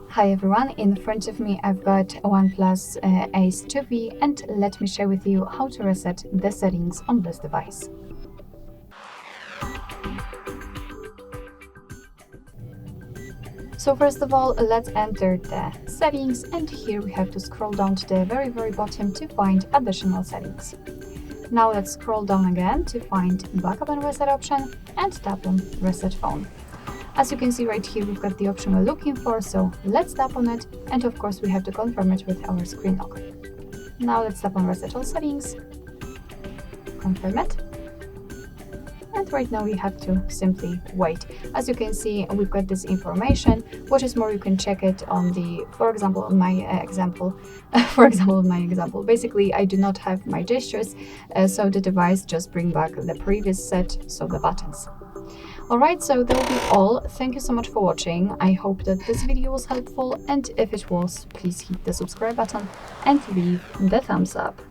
Hi everyone, in front of me I've got a OnePlus Ace 2V, and let me share with you how to reset the settings on this device. So first of all, let's enter the settings, and here we have to scroll down to the very bottom to find additional settings. Now let's scroll down again to find backup and reset option and tap on reset phone. As you can see right here, we've got the option we're looking for, so let's tap on it, and of course we have to confirm it with our screen lock. Now let's tap on reset all settings, confirm it, and right now we have to simply wait. As you can see, we've got this information. What is more, you can check it on the, for example, on my example. Basically, I do not have my gestures, so the device just bring back the previous set, so the buttons. Alright, so that will be all. Thank you so much for watching. I hope that this video was helpful, and if it was, please hit the subscribe button and leave the thumbs up.